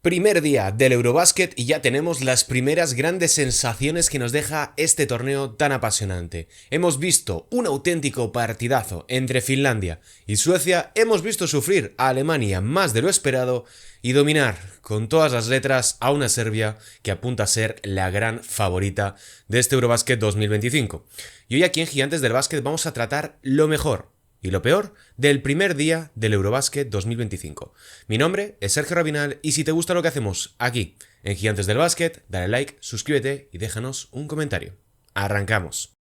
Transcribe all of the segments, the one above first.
Primer día del Eurobasket y ya tenemos las primeras grandes sensaciones que nos deja este torneo tan apasionante. Hemos visto un auténtico partidazo entre Finlandia y Suecia, hemos visto sufrir a Alemania más de lo esperado y dominar con todas las letras a una Serbia que apunta a ser la gran favorita de este Eurobasket 2025. Y hoy aquí en Gigantes del Básquet vamos a tratar lo mejor y lo peor del primer día del Eurobasket 2025. Mi nombre es Sergio Rabinal y si te gusta lo que hacemos aquí en Gigantes del Básquet, dale like, suscríbete y déjanos un comentario. Arrancamos.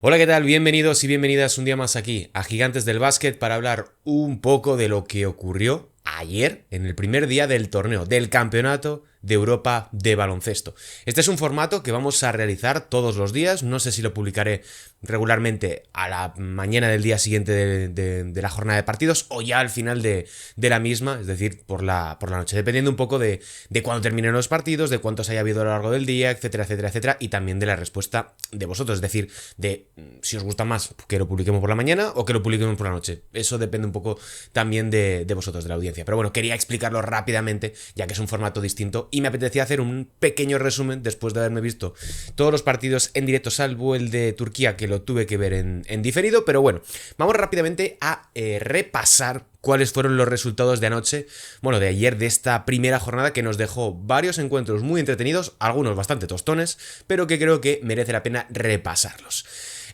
Hola, ¿qué tal? Bienvenidos y bienvenidas un día más aquí a Gigantes del Básquet para hablar un poco de lo que ocurrió ayer en el primer día del torneo, del campeonato de Europa de baloncesto. Este es un formato que vamos a realizar todos los días, no sé si lo publicaré regularmente a la mañana del día siguiente de la jornada de partidos o ya al final de la misma, es decir, por la noche, dependiendo un poco de cuándo terminen los partidos, de cuántos haya habido a lo largo del día, etcétera, etcétera, etcétera, y también de la respuesta de vosotros, es decir, de si os gusta más que lo publiquemos por la mañana o que lo publiquemos por la noche. Eso depende un poco también de vosotros, de la audiencia. Pero bueno, quería explicarlo rápidamente, ya que es un formato distinto y me apetecía hacer un pequeño resumen después de haberme visto todos los partidos en directo, salvo el de Turquía, que lo tuve que ver en diferido. Pero bueno, vamos rápidamente a repasar cuáles fueron los resultados de anoche, bueno, de ayer, de esta primera jornada que nos dejó varios encuentros muy entretenidos, algunos bastante tostones, pero que creo que merece la pena repasarlos.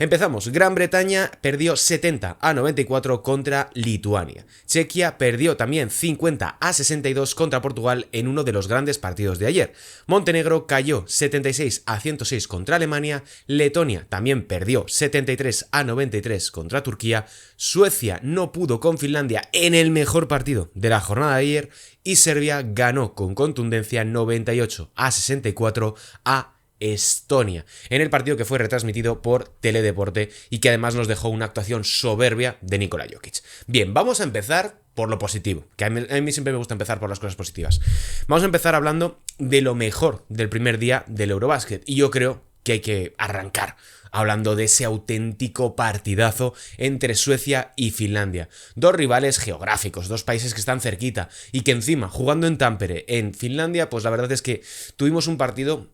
Empezamos. Gran Bretaña perdió 70-94 contra Lituania. Chequia perdió también 50-62 contra Portugal en uno de los grandes partidos de ayer. Montenegro cayó 76-106 contra Alemania. Letonia también perdió 73-93 contra Turquía. Suecia no pudo con Finlandia en el mejor partido de la jornada de ayer. Y Serbia ganó con contundencia 98-64 a Estonia, en el partido que fue retransmitido por Teledeporte y que además nos dejó una actuación soberbia de Nikola Jokic. Bien, vamos a empezar por lo positivo, que a mí siempre me gusta empezar por las cosas positivas. Vamos a empezar hablando de lo mejor del primer día del Eurobasket, y yo creo que hay que arrancar hablando de ese auténtico partidazo entre Suecia y Finlandia. Dos rivales geográficos, dos países que están cerquita y que encima, jugando en Tampere, en Finlandia, pues la verdad es que tuvimos un partido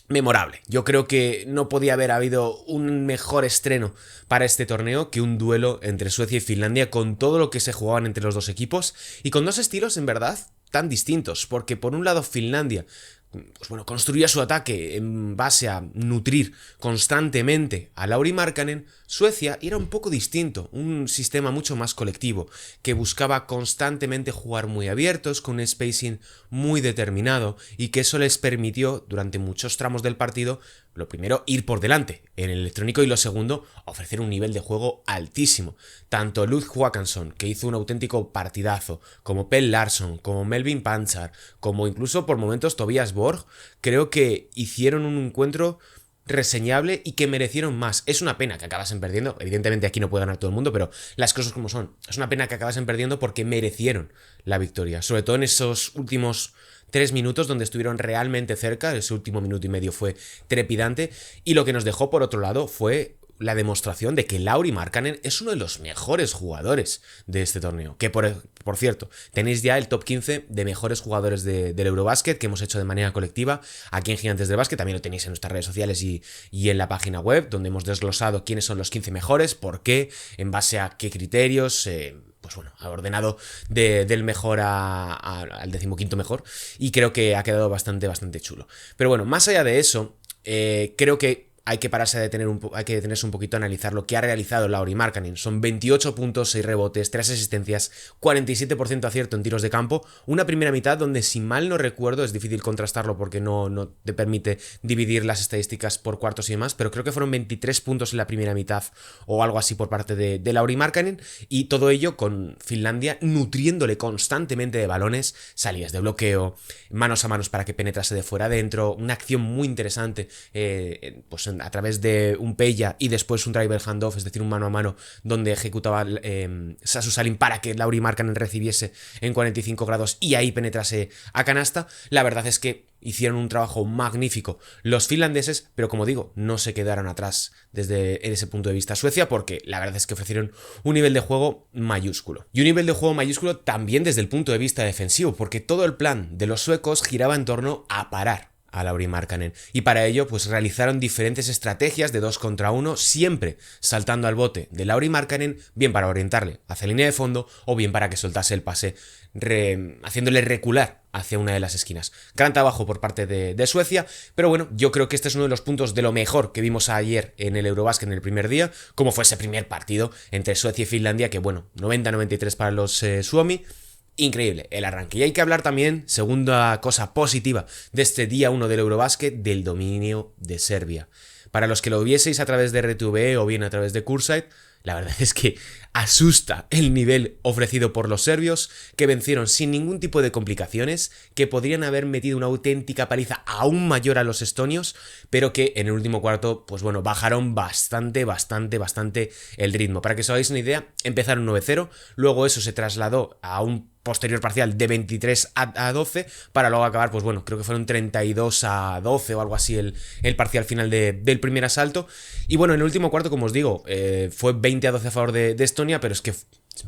memorable. Yo creo que no podía haber habido un mejor estreno para este torneo que un duelo entre Suecia y Finlandia, con todo lo que se jugaban entre los dos equipos y con dos estilos en verdad tan distintos, porque por un lado Finlandia, pues bueno, construía su ataque en base a nutrir constantemente a Lauri Markkanen. Suecia era un poco distinto, un sistema mucho más colectivo, que buscaba constantemente jugar muy abiertos, con un spacing muy determinado, y que eso les permitió, durante muchos tramos del partido, lo primero, ir por delante en el electrónico, y lo segundo, ofrecer un nivel de juego altísimo. Tanto Lud Johansson, que hizo un auténtico partidazo, como Pelle Larsson, como Melvin Panchar, como incluso por momentos Tobias Borg, creo que hicieron un encuentro reseñable y que merecieron más. Es una pena que acabasen perdiendo, evidentemente aquí no puede ganar todo el mundo, pero las cosas como son. Es una pena que acabasen perdiendo porque merecieron la victoria, sobre todo en esos últimos 3 minutos donde estuvieron realmente cerca. Ese último minuto y medio fue trepidante, y lo que nos dejó por otro lado fue la demostración de que Lauri Markkanen es uno de los mejores jugadores de este torneo. Que por cierto, tenéis ya el top 15 de mejores jugadores del Eurobasket que hemos hecho de manera colectiva aquí en Gigantes del Básquet. También lo tenéis en nuestras redes sociales y en la página web, donde hemos desglosado quiénes son los 15 mejores, por qué, en base a qué criterios, pues bueno, ha ordenado del mejor al 15º mejor, y creo que ha quedado bastante chulo. Pero bueno, más allá de eso, creo que hay que pararse a hay que detenerse un poquito a analizar lo que ha realizado Lauri Markkanen. Son 28 puntos, 6 rebotes, 3 asistencias, 47% acierto en tiros de campo. Una primera mitad donde, si mal no recuerdo, es difícil contrastarlo porque no te permite dividir las estadísticas por cuartos y demás, pero creo que fueron 23 puntos en la primera mitad o algo así por parte de Lauri Markkanen, y todo ello con Finlandia nutriéndole constantemente de balones, salidas de bloqueo, manos a manos para que penetrase de fuera adentro, una acción muy interesante, pues a través de un Peya y después un driver handoff, es decir, un mano a mano donde ejecutaba Sasu Salim para que Lauri Markkanen recibiese en 45 grados y ahí penetrase a canasta. La verdad es que hicieron un trabajo magnífico los finlandeses, pero como digo, no se quedaron atrás desde ese punto de vista Suecia, porque la verdad es que ofrecieron un nivel de juego mayúsculo. Y un nivel de juego mayúsculo también desde el punto de vista defensivo, porque todo el plan de los suecos giraba en torno a parar a Lauri Markkanen. Y para ello, pues realizaron diferentes estrategias de 2 contra 1, siempre saltando al bote de Lauri Markkanen, bien para orientarle hacia línea de fondo o bien para que soltase el pase, haciéndole recular hacia una de las esquinas. Gran trabajo por parte de Suecia, pero bueno, yo creo que este es uno de los puntos de lo mejor que vimos ayer en el Eurobasket en el primer día, como fue ese primer partido entre Suecia y Finlandia, que bueno, 90-93 para los Suomi. Increíble el arranque. Y hay que hablar también, segunda cosa positiva de este día 1 del Eurobasket, del dominio de Serbia. Para los que lo vieseis a través de RTV o bien a través de Courtside, la verdad es que asusta el nivel ofrecido por los serbios, que vencieron sin ningún tipo de complicaciones, que podrían haber metido una auténtica paliza aún mayor a los estonios, pero que en el último cuarto, pues bueno, bajaron bastante el ritmo. Para que os hagáis una idea, empezaron 9-0, luego eso se trasladó a un posterior parcial de 23-12 para luego acabar, pues bueno, creo que fueron 32-12 o algo así el parcial final del primer asalto. Y bueno, en el último cuarto, como os digo, fue 20-12 a favor de Estonia, pero es que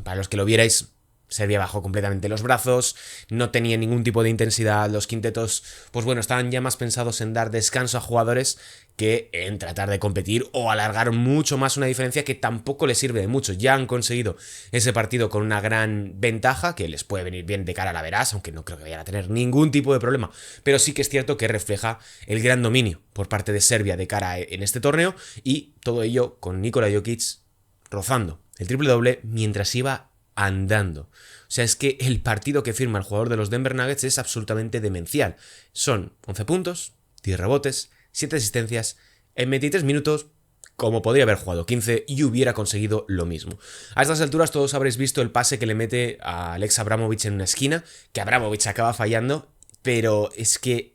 para los que lo vierais, Serbia bajó completamente los brazos, no tenía ningún tipo de intensidad, los quintetos, pues bueno, estaban ya más pensados en dar descanso a jugadores que en tratar de competir o alargar mucho más una diferencia que tampoco les sirve de mucho. Ya han conseguido ese partido con una gran ventaja que les puede venir bien de cara a la Verás, aunque no creo que vayan a tener ningún tipo de problema, pero sí que es cierto que refleja el gran dominio por parte de Serbia de cara en este torneo, y todo ello con Nikola Jokic rozando el triple doble mientras iba andando. O sea, es que el partido que firma el jugador de los Denver Nuggets es absolutamente demencial. Son 11 puntos, 10 rebotes, 7 asistencias en 23 minutos, como podría haber jugado 15 y hubiera conseguido lo mismo. A estas alturas todos habréis visto el pase que le mete a Alex Abramovich en una esquina, que Abramovich acaba fallando, pero es que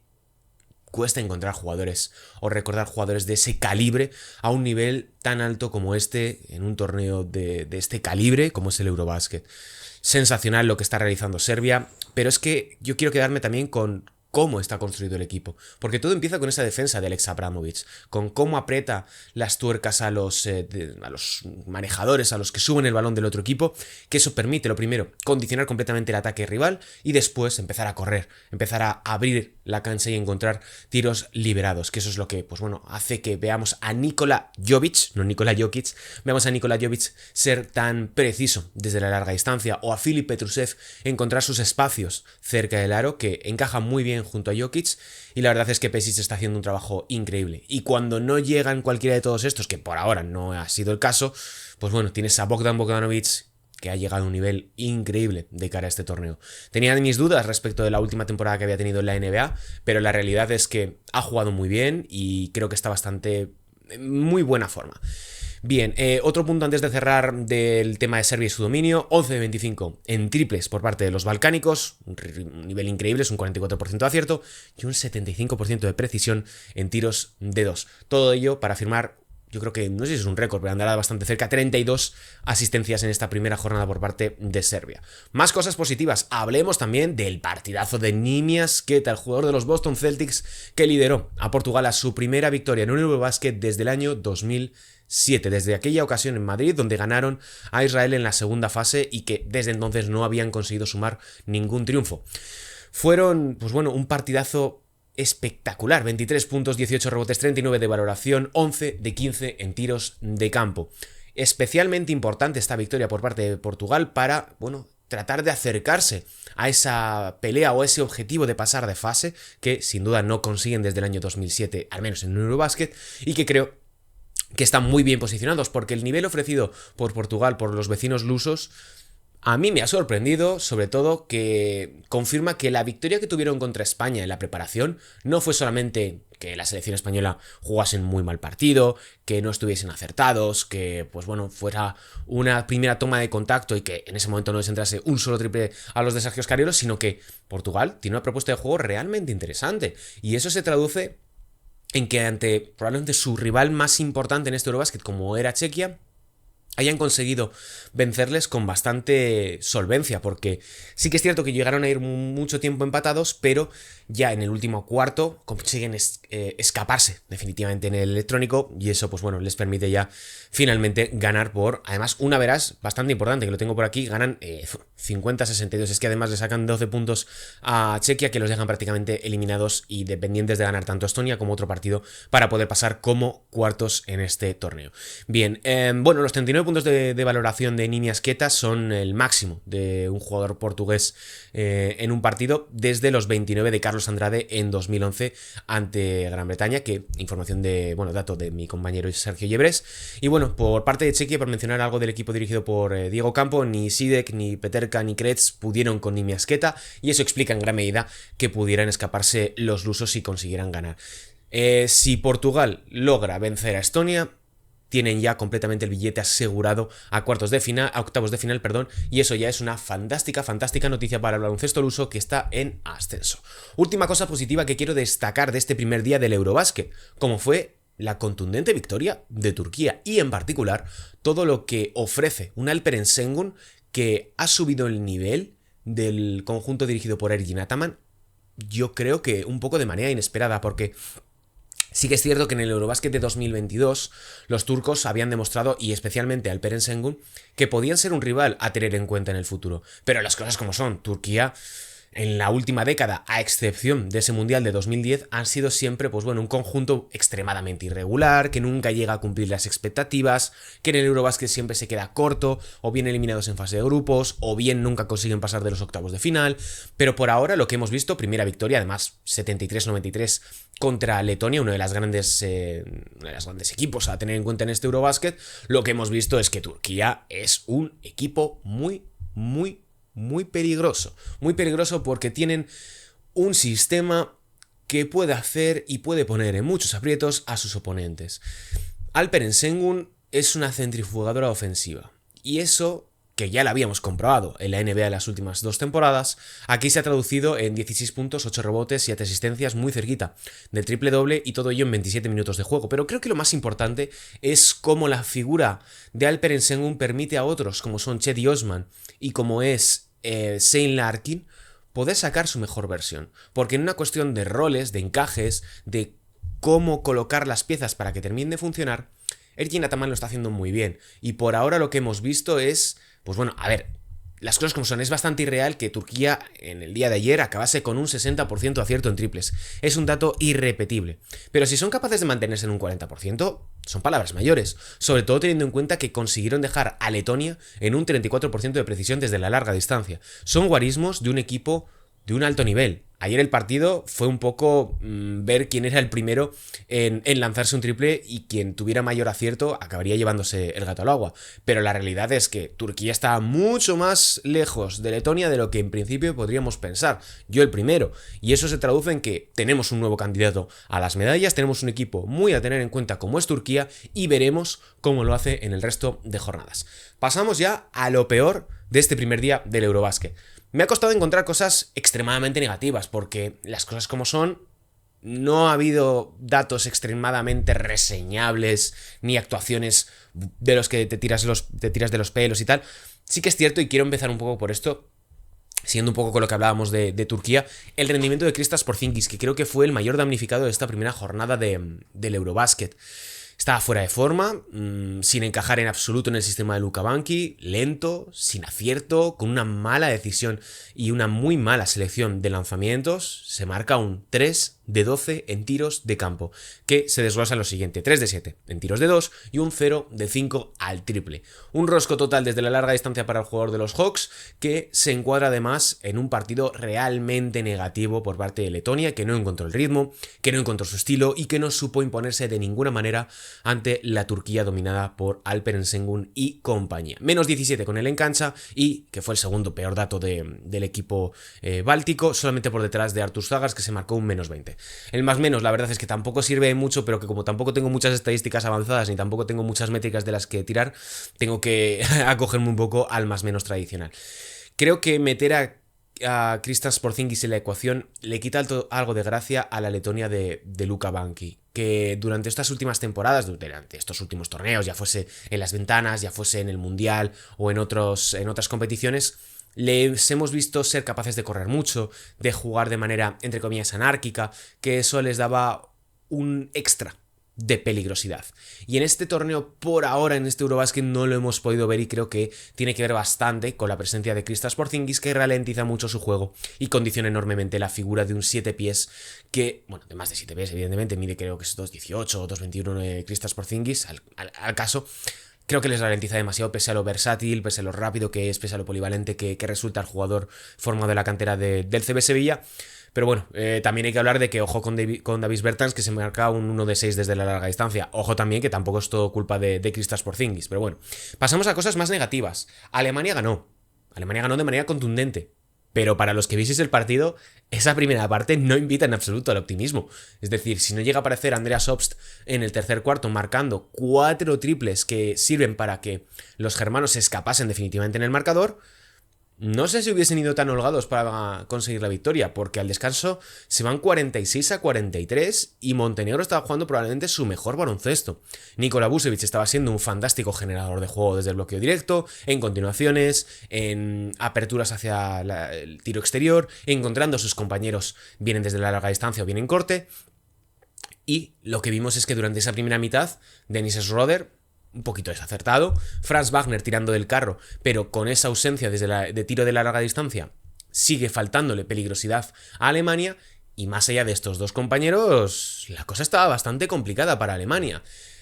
cuesta encontrar jugadores o recordar jugadores de ese calibre a un nivel tan alto como este, en un torneo de este calibre como es el Eurobasket. Sensacional lo que está realizando Serbia, pero es que yo quiero quedarme también con cómo está construido el equipo, porque todo empieza con esa defensa de Alex Abramovich, con cómo aprieta las tuercas a los manejadores, a los que suben el balón del otro equipo, que eso permite, lo primero, condicionar completamente el ataque rival y después empezar a correr, empezar a abrir la cancha y encontrar tiros liberados, que eso es lo que, pues bueno, hace que veamos a Nikola Jovic, no Nikola Jokic, veamos a Nikola Jovic ser tan preciso desde la larga distancia, o a Filip Petrusev encontrar sus espacios cerca del aro, que encaja muy bien junto a Jokic, y la verdad es que Pešić está haciendo un trabajo increíble. Y cuando no llegan cualquiera de todos estos, que por ahora no ha sido el caso, pues bueno, tienes a Bogdan Bogdanovic, que ha llegado a un nivel increíble de cara a este torneo. Tenía mis dudas respecto de la última temporada que había tenido en la NBA, pero la realidad es que ha jugado muy bien y creo que está muy buena forma. Bien, otro punto antes de cerrar del tema de Serbia y su dominio: 11 de 25 en triples por parte de los balcánicos, un nivel increíble, es un 44% de acierto y un 75% de precisión en tiros de 2. Todo ello para firmar, yo creo que, no sé si es un récord, pero andará bastante cerca, 32 asistencias en esta primera jornada por parte de Serbia. Más cosas positivas, hablemos también del partidazo de Nimias Queta, el jugador de los Boston Celtics, que lideró a Portugal a su primera victoria en un Eurobasket desde el año 2007, desde aquella ocasión en Madrid, donde ganaron a Israel en la segunda fase y que desde entonces no habían conseguido sumar ningún triunfo. Fueron, pues bueno, un partidazo espectacular, 23 puntos, 18 rebotes, 39 de valoración, 11 de 15 en tiros de campo. Especialmente importante esta victoria por parte de Portugal para, bueno, tratar de acercarse a esa pelea o ese objetivo de pasar de fase, que sin duda no consiguen desde el año 2007, al menos en Eurobasket, y que creo que están muy bien posicionados, porque el nivel ofrecido por Portugal, por los vecinos lusos, a mí me ha sorprendido, sobre todo que confirma que la victoria que tuvieron contra España en la preparación no fue solamente que la selección española jugasen muy mal partido, que no estuviesen acertados, que pues bueno, fuera una primera toma de contacto y que en ese momento no les entrase un solo triple a los de Sergio Scariolo, sino que Portugal tiene una propuesta de juego realmente interesante, y eso se traduce en que ante probablemente su rival más importante en este Eurobasket, como era Chequia, hayan conseguido vencerles con bastante solvencia, porque sí que es cierto que llegaron a ir mucho tiempo empatados, pero ya en el último cuarto consiguen escaparse definitivamente en el electrónico, y eso pues bueno, les permite ya finalmente ganar por, además, una verás bastante importante, que lo tengo por aquí, ganan 50-62, es que además le sacan 12 puntos a Chequia, que los dejan prácticamente eliminados y dependientes de ganar tanto Estonia como otro partido para poder pasar como cuartos en este torneo. Bien, bueno, los 39 puntos de valoración de Nini Asqueta son el máximo de un jugador portugués en un partido desde los 29 de Carlos Andrade en 2011 ante Gran Bretaña, que información de, bueno, dato de mi compañero Sergio Llebres. Y bueno, por parte de Chequia, por mencionar algo del equipo dirigido por Diego Campo, ni Sidek, ni Peterka, ni Kretz pudieron con Nini Asqueta, y eso explica en gran medida que pudieran escaparse los lusos y consiguieran ganar. Si Portugal logra vencer a Estonia, tienen ya completamente el billete asegurado a octavos de final, perdón, y eso ya es una fantástica noticia para el baloncesto luso, que está en ascenso. Última cosa positiva que quiero destacar de este primer día del Eurobasket, como fue la contundente victoria de Turquía, y en particular todo lo que ofrece un Alperen Sengun que ha subido el nivel del conjunto dirigido por Ergin Ataman, yo creo que un poco de manera inesperada, porque sí que es cierto que en el Eurobasket de 2022 los turcos habían demostrado, y especialmente Alperen Sengun, que podían ser un rival a tener en cuenta en el futuro. Pero las cosas como son, Turquía en la última década, a excepción de ese Mundial de 2010, han sido siempre, pues bueno, un conjunto extremadamente irregular, que nunca llega a cumplir las expectativas, que en el Eurobasket siempre se queda corto, o bien eliminados en fase de grupos, o bien nunca consiguen pasar de los octavos de final. Pero por ahora lo que hemos visto, primera victoria, además 73-93 contra Letonia, uno de las grandes equipos a tener en cuenta en este Eurobasket, lo que hemos visto es que Turquía es un equipo muy peligroso porque tienen un sistema que puede hacer y puede poner en muchos aprietos a sus oponentes. Alperen Sengun es una centrifugadora ofensiva, y eso, que ya lo habíamos comprobado en la NBA en las últimas 2 temporadas, aquí se ha traducido en 16 puntos, 8 rebotes y 7 asistencias, muy cerquita del triple doble, y todo ello en 27 minutos de juego. Pero creo que lo más importante es cómo la figura de Alperen Sengun permite a otros, como son Cedi Osman y como es Shane Larkin, poder sacar su mejor versión. Porque en una cuestión de roles, de encajes, de cómo colocar las piezas para que terminen de funcionar, Ergin Ataman lo está haciendo muy bien. Y por ahora lo que hemos visto es, pues bueno, a ver, las cosas como son, es bastante irreal que Turquía en el día de ayer acabase con un 60% acierto en triples. Es un dato irrepetible. Pero si son capaces de mantenerse en un 40%, son palabras mayores. Sobre todo teniendo en cuenta que consiguieron dejar a Letonia en un 34% de precisión desde la larga distancia. Son guarismos de un equipo de un alto nivel. Ayer el partido fue un poco ver quién era el primero en lanzarse un triple, y quien tuviera mayor acierto acabaría llevándose el gato al agua. Pero la realidad es que Turquía está mucho más lejos de Letonia de lo que en principio podríamos pensar. Yo el primero. Y eso se traduce en que tenemos un nuevo candidato a las medallas, tenemos un equipo muy a tener en cuenta como es Turquía, y veremos cómo lo hace en el resto de jornadas. Pasamos ya a lo peor de este primer día del Eurobasket. Me ha costado encontrar cosas extremadamente negativas, porque las cosas como son, no ha habido datos extremadamente reseñables, ni actuaciones de los que te tiras de los pelos y tal. Sí que es cierto, y quiero empezar un poco por esto, siendo un poco con lo que hablábamos de Turquía, el rendimiento de Kristaps Porzingis, que creo que fue el mayor damnificado de esta primera jornada del Eurobasket. Estaba fuera de forma, sin encajar en absoluto en el sistema de Luka Banchi, lento, sin acierto, con una mala decisión y una muy mala selección de lanzamientos. Se marca un 3 de 12 en tiros de campo, que se desglosa lo siguiente: 3 de 7 en tiros de 2 y un 0 de 5 al triple. Un rosco total desde la larga distancia para el jugador de los Hawks, que se encuadra además en un partido realmente negativo por parte de Letonia, que no encontró el ritmo, que no encontró su estilo y que no supo imponerse de ninguna manera ante la Turquía dominada por Alperen Sengun y compañía. Menos 17 con él en cancha, y que fue el segundo peor dato del equipo báltico, solamente por detrás de Artur Zagas, que se marcó un menos 20. El más menos, la verdad es que tampoco sirve de mucho, pero que como tampoco tengo muchas estadísticas avanzadas ni tampoco tengo muchas métricas de las que tirar, tengo que acogerme un poco al más menos tradicional. Creo que meter a Kristaps Porzingis en la ecuación le quita algo de gracia a la Letonia de Luka Banchi, que durante estas últimas temporadas, durante estos últimos torneos, ya fuese en las ventanas, ya fuese en el Mundial o en otras competiciones, les hemos visto ser capaces de correr mucho, de jugar de manera, entre comillas, anárquica, que eso les daba un extra de peligrosidad. Y en este torneo, por ahora, en este Eurobasket, no lo hemos podido ver y creo que tiene que ver bastante con la presencia de Kristaps Porzingis, que ralentiza mucho su juego y condiciona enormemente la figura de un 7 pies que, bueno, de más de 7 pies, evidentemente, mide creo que es 2.18 o 2.21 Kristaps Porzingis, al caso. Creo que les ralentiza demasiado, pese a lo versátil, pese a lo rápido que es, pese a lo polivalente que resulta el jugador formado en la cantera del CB Sevilla. Pero bueno, también hay que hablar de que ojo con Davis Bertans, que se marca un 1 de 6 desde la larga distancia. Ojo también que tampoco es todo culpa de Kristaps Porzingis. Pero bueno, pasamos a cosas más negativas. Alemania ganó de manera contundente. Pero para los que visteis el partido, esa primera parte no invita en absoluto al optimismo. Es decir, si no llega a aparecer Andreas Obst en el tercer cuarto marcando 4 triples que sirven para que los germanos se escapasen definitivamente en el marcador, no sé si hubiesen ido tan holgados para conseguir la victoria, porque al descanso se van 46-43 y Montenegro estaba jugando probablemente su mejor baloncesto. Nikola Vucevic estaba siendo un fantástico generador de juego desde el bloqueo directo, en continuaciones, en aperturas hacia el tiro exterior, encontrando a sus compañeros vienen desde la larga distancia o bien en corte. Y lo que vimos es que durante esa primera mitad, Dennis Schroeder, un poquito desacertado, Franz Wagner tirando del carro, pero con esa ausencia de tiro de la larga distancia, sigue faltándole peligrosidad a Alemania, y más allá de estos dos compañeros, la cosa estaba bastante complicada para Alemania.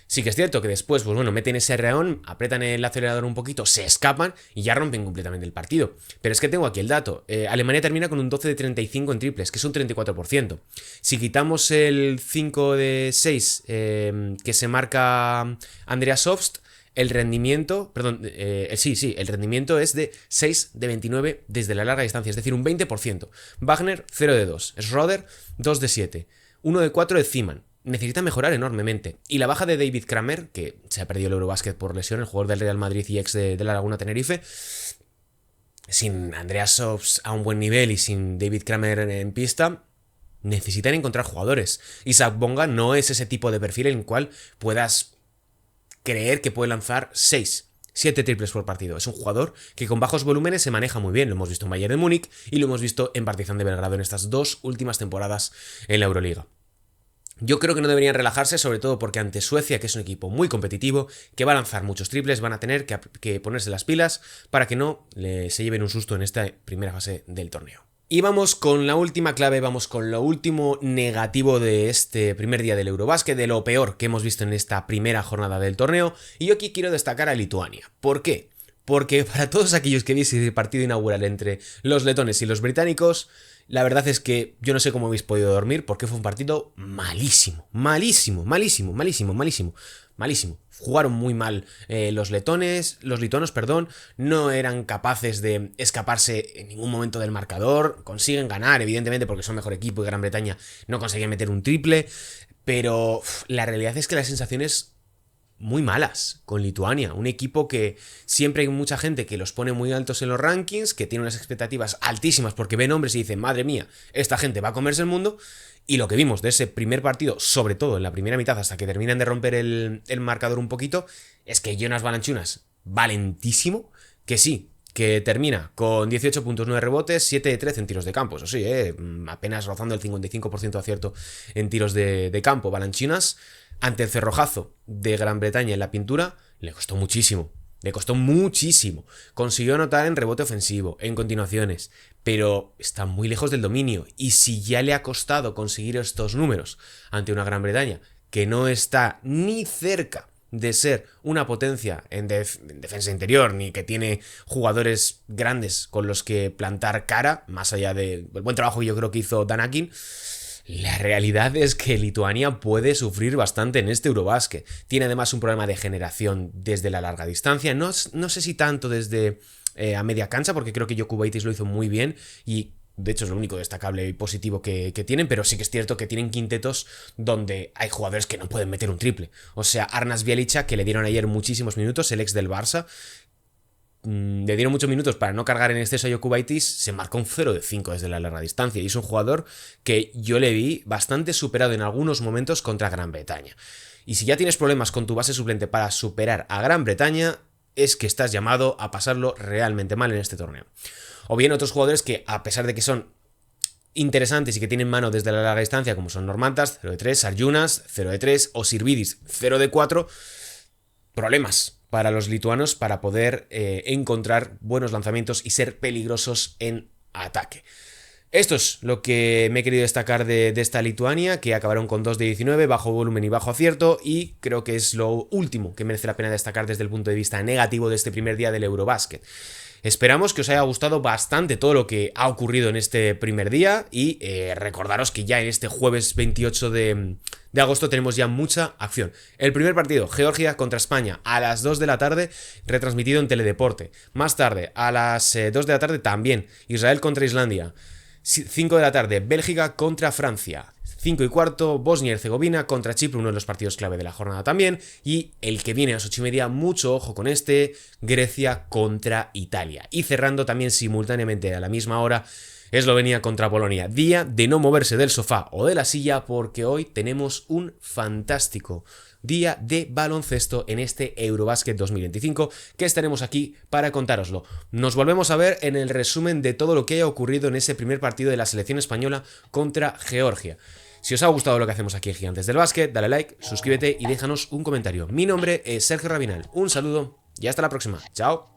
Sí que es cierto que después, pues bueno, meten ese reón, apretan el acelerador un poquito, se escapan y ya rompen completamente el partido. Pero es que tengo aquí el dato. Alemania termina con un 12 de 35 en triples, que es un 34%. Si quitamos el 5 de 6 que se marca Andreas Obst, el rendimiento, el rendimiento es de 6 de 29 desde la larga distancia, es decir, un 20%. Wagner, 0 de 2. Schroeder, 2 de 7. 1 de 4 de Zeman. Necesita mejorar enormemente. Y la baja de David Kramer, que se ha perdido el Eurobasket por lesión, el jugador del Real Madrid y ex de la Laguna Tenerife, sin Andreas Obst a un buen nivel y sin David Kramer en pista, necesitan encontrar jugadores. Isaac Bonga no es ese tipo de perfil en el cual puedas creer que puede lanzar 6-7 triples por partido. Es un jugador que con bajos volúmenes se maneja muy bien. Lo hemos visto en Bayern de Múnich y lo hemos visto en Partizan de Belgrado en estas 2 últimas temporadas en la Euroliga. Yo creo que no deberían relajarse, sobre todo porque ante Suecia, que es un equipo muy competitivo, que va a lanzar muchos triples, van a tener que ponerse las pilas para que no se lleven un susto en esta primera fase del torneo. Y vamos con la última clave, vamos con lo último negativo de este primer día del Eurobasket, de lo peor que hemos visto en esta primera jornada del torneo, y yo aquí quiero destacar a Lituania. ¿Por qué? Porque para todos aquellos que visteis el partido inaugural entre los letones y los británicos, la verdad es que yo no sé cómo habéis podido dormir, porque fue un partido malísimo. Jugaron muy mal los lituanos, no eran capaces de escaparse en ningún momento del marcador, consiguen ganar, evidentemente, porque son mejor equipo y Gran Bretaña no conseguía meter un triple, pero la realidad es que las sensaciones muy malas con Lituania, un equipo que siempre hay mucha gente que los pone muy altos en los rankings, que tiene unas expectativas altísimas porque ven hombres y dicen, madre mía, esta gente va a comerse el mundo, y lo que vimos de ese primer partido, sobre todo en la primera mitad hasta que terminan de romper el marcador un poquito, es que Jonas Valanciunas, valentísimo, que sí, que termina con 18 puntos, 9 rebotes, 7 de 13 en tiros de campo, eso sí, apenas rozando el 55% de acierto en tiros de campo. Valanciunas, ante el cerrojazo de Gran Bretaña en la pintura, le costó muchísimo. Consiguió anotar en rebote ofensivo, en continuaciones, pero está muy lejos del dominio. Y si ya le ha costado conseguir estos números ante una Gran Bretaña que no está ni cerca de ser una potencia en defensa interior, ni que tiene jugadores grandes con los que plantar cara, más allá del buen trabajo que yo creo que hizo Danakin, la realidad es que Lituania puede sufrir bastante en este Eurobasket. Tiene además un problema de generación desde la larga distancia. No sé si tanto desde a media cancha, porque creo que Jokubaitis lo hizo muy bien y de hecho es lo único destacable y positivo que tienen, pero sí que es cierto que tienen quintetos donde hay jugadores que no pueden meter un triple. O sea, Arnas Bjelica, que le dieron ayer muchísimos minutos, el ex del Barça, le dieron muchos minutos para no cargar en exceso a Jokubaitis, se marcó un 0 de 5 desde la larga distancia, y es un jugador que yo le vi bastante superado en algunos momentos contra Gran Bretaña. Y si ya tienes problemas con tu base suplente para superar a Gran Bretaña, es que estás llamado a pasarlo realmente mal en este torneo. O bien otros jugadores que, a pesar de que son interesantes y que tienen mano desde la larga distancia, como son Normantas, 0 de 3, Sarjunas, 0 de 3, o Sirvidis, 0 de 4, problemas para los lituanos para poder encontrar buenos lanzamientos y ser peligrosos en ataque. Esto es lo que me he querido destacar de esta Lituania, que acabaron con 2 de 19, bajo volumen y bajo acierto, y creo que es lo último que merece la pena destacar desde el punto de vista negativo de este primer día del Eurobasket. Esperamos que os haya gustado bastante todo lo que ha ocurrido en este primer día, y recordaros que ya en este jueves 28 de agosto tenemos ya mucha acción. El primer partido, Georgia contra España, a las 2 de la tarde, retransmitido en Teledeporte. Más tarde, a las 2 de la tarde también, Israel contra Islandia. 5 de la tarde, Bélgica contra Francia. 5 y cuarto, Bosnia y Herzegovina contra Chipre, uno de los partidos clave de la jornada también. Y el que viene a las 8:30, mucho ojo con este, Grecia contra Italia. Y cerrando también simultáneamente a la misma hora, Eslovenia contra Polonia. Día de no moverse del sofá o de la silla, porque hoy tenemos un fantástico día de baloncesto en este Eurobasket 2025, que estaremos aquí para contároslo. Nos volvemos a ver en el resumen de todo lo que haya ocurrido en ese primer partido de la selección española contra Georgia. Si os ha gustado lo que hacemos aquí en Gigantes del Básquet, dale like, suscríbete y déjanos un comentario. Mi nombre es Sergio Rabinal. Un saludo y hasta la próxima. Chao.